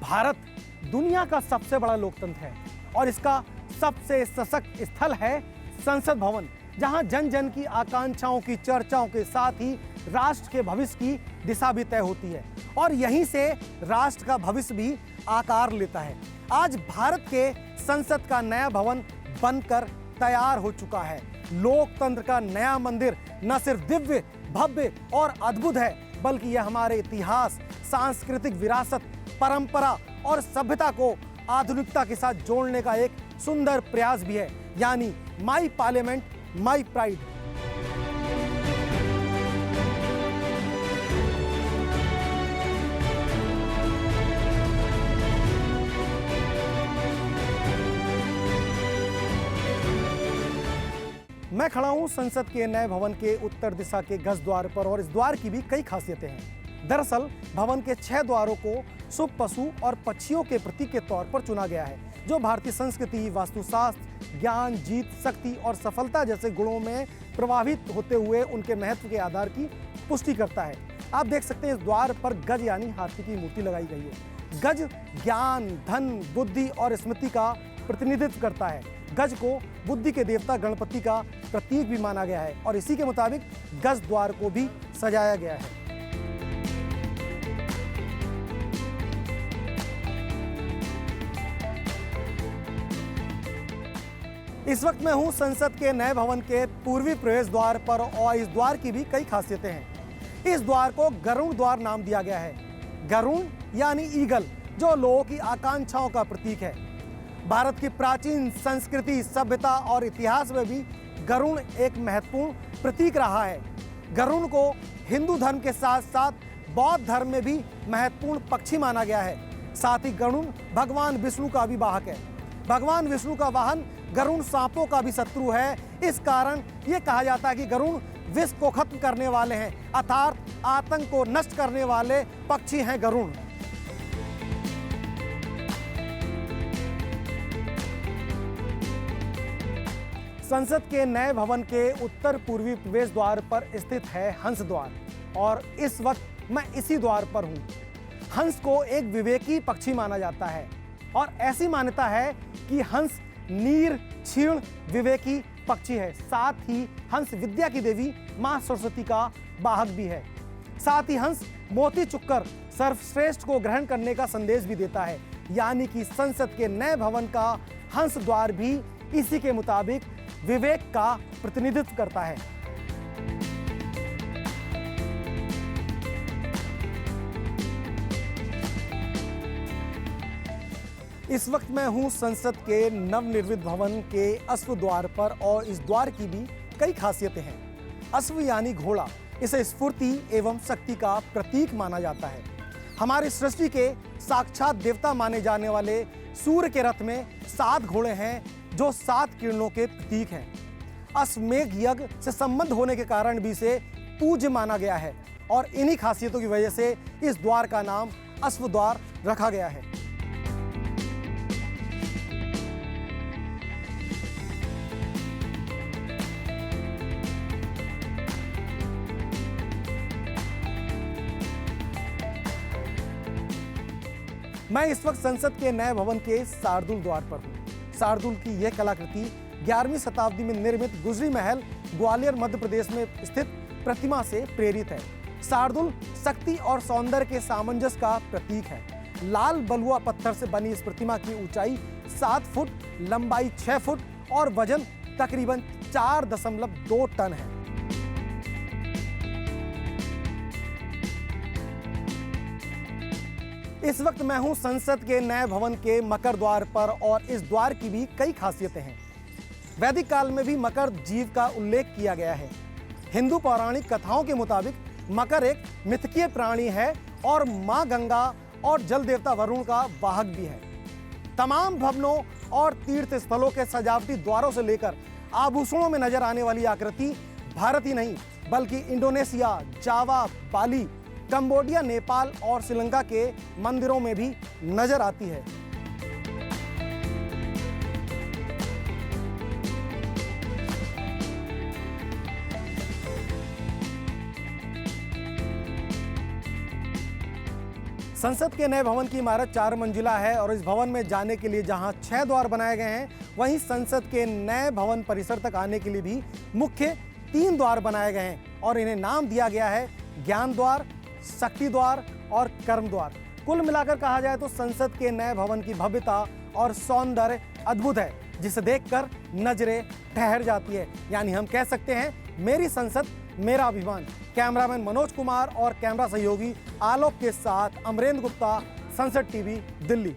भारत दुनिया का सबसे बड़ा लोकतंत्र है और इसका सबसे सशक्त स्थल है संसद भवन, जहां जन जन की आकांक्षाओं की चर्चाओं के साथ ही राष्ट्र के भविष्य की दिशा भी तय होती है और यहीं से राष्ट्र का भविष्य भी आकार लेता है। आज भारत के संसद का नया भवन बनकर तैयार हो चुका है। लोकतंत्र का नया मंदिर न सिर्फ दिव्य, भव्य और अद्भुत है, बल्कि यह हमारे इतिहास, सांस्कृतिक विरासत, परंपरा और सभ्यता को आधुनिकता के साथ जोड़ने का एक सुंदर प्रयास भी है, यानी माई पार्लियामेंट माई प्राइड। मैं खड़ा हूं संसद के नए भवन के उत्तर दिशा के गज द्वार पर और इस द्वार की भी कई खासियतें हैं। दरअसल भवन के 6 द्वारों को शुभ पशु और पक्षियों के प्रतीक के तौर पर चुना गया है, जो भारतीय संस्कृति, वास्तुशास्त्र, ज्ञान, जीत, शक्ति और सफलता जैसे गुणों में प्रभावित होते हुए उनके महत्व के आधार की पुष्टि करता है। आप देख सकते हैं इस द्वार पर गज यानी हाथी की मूर्ति लगाई गई है। गज ज्ञान, धन, बुद्धि और स्मृति का प्रतिनिधित्व करता है। गज को बुद्धि के देवता गणपति का प्रतीक भी माना गया है और इसी के मुताबिक गज द्वार को भी सजाया गया है। इस वक्त मैं हूं संसद के नए भवन के पूर्वी प्रवेश द्वार पर और इस द्वार की भी कई खासियतें हैं। इस द्वार को गरुड़ द्वार नाम दिया गया है। गरुड़ यानी ईगल, जो लोगों की आकांक्षाओं का प्रतीक है। भारत की प्राचीन संस्कृति, सभ्यता और इतिहास में भी गरुड़ एक महत्वपूर्ण प्रतीक रहा है। गरुड़ को हिंदू धर्म के साथ साथ बौद्ध धर्म में भी महत्वपूर्ण पक्षी माना गया है। साथ ही गरुड़ भगवान विष्णु का भी वाहक है। भगवान विष्णु का वाहन गरुड़ सांपों का भी शत्रु है। इस कारण ये कहा जाता है कि गरुड़ विष को खत्म करने वाले हैं, अर्थात आतंक को नष्ट करने वाले पक्षी हैं गरुड़। संसद के नए भवन के उत्तर पूर्वी प्रवेश द्वार पर स्थित है हंस द्वार और इस वक्त मैं इसी द्वार पर हूं। हंस को एक विवेकी पक्षी माना जाता है और ऐसी मान्यता है कि हंस नीर, क्षीण, विवेकी पक्षी है। साथ ही हंस विद्या की देवी मां सरस्वती का वाहक भी है। साथ ही हंस मोती चुक्कर सर्वश्रेष्ठ को ग्रहण करने का संदेश भी देता है, यानी कि संसद के नए भवन का हंस द्वार भी इसी के मुताबिक विवेक का प्रतिनिधित्व करता है। इस वक्त मैं हूं संसद के नवनिर्मित भवन के अश्व द्वार पर और इस द्वार की भी कई खासियतें हैं। अश्व यानी घोड़ा, इसे स्फूर्ति एवं शक्ति का प्रतीक माना जाता है। हमारी सृष्टि के साक्षात देवता माने जाने वाले सूर्य के रथ में 7 घोड़े हैं, जो 7 किरणों के प्रतीक हैं। अश्वमेध यज्ञ से संबंध होने के कारण भी इसे पूज्य माना गया है और इन्हीं खासियतों की वजह से इस द्वार का नाम अश्व द्वार रखा गया है। मैं इस वक्त संसद के नए भवन के शार्दुल द्वार पर हूँ। शार्दुल की यह कलाकृति 11वीं शताब्दी में निर्मित गुजरी महल, ग्वालियर, मध्य प्रदेश में स्थित प्रतिमा से प्रेरित है। शार्दुल शक्ति और सौंदर्य के सामंजस्य का प्रतीक है। लाल बलुआ पत्थर से बनी इस प्रतिमा की ऊंचाई 7 फुट, लंबाई 6 फुट और वजन तकरीबन 4.2 टन है। इस वक्त मैं हूं संसद के नए भवन के मकर द्वार पर और इस द्वार की भी कई खासियतें हैं। वैदिक काल में भी मकर जीव का उल्लेख किया गया है। हिंदू पौराणिक कथाओं के मुताबिक मकर एक मिथकीय प्राणी है और मां गंगा और जल देवता वरुण का वाहक भी है। तमाम भवनों और तीर्थ स्थलों के सजावटी द्वारों से लेकर आभूषणों में नजर आने वाली आकृति भारत ही नहीं बल्कि इंडोनेशिया, जावा, बाली, कंबोडिया, नेपाल और श्रीलंका के मंदिरों में भी नजर आती है। संसद के नए भवन की इमारत 4 मंजिला है और इस भवन में जाने के लिए जहां 6 द्वार बनाए गए हैं, वहीं संसद के नए भवन परिसर तक आने के लिए भी मुख्य 3 द्वार बनाए गए हैं और इन्हें नाम दिया गया है ज्ञान द्वार, शक्ति द्वार और कर्म द्वार। कुल मिलाकर कहा जाए तो संसद के नए भवन की भव्यता और सौंदर्य अद्भुत है, जिसे देखकर नजरें ठहर जाती है। यानी हम कह सकते हैं मेरी संसद मेरा अभिमान। कैमरामैन मनोज कुमार और कैमरा सहयोगी आलोक के साथ अमरेंद्र गुप्ता, संसद टीवी, दिल्ली।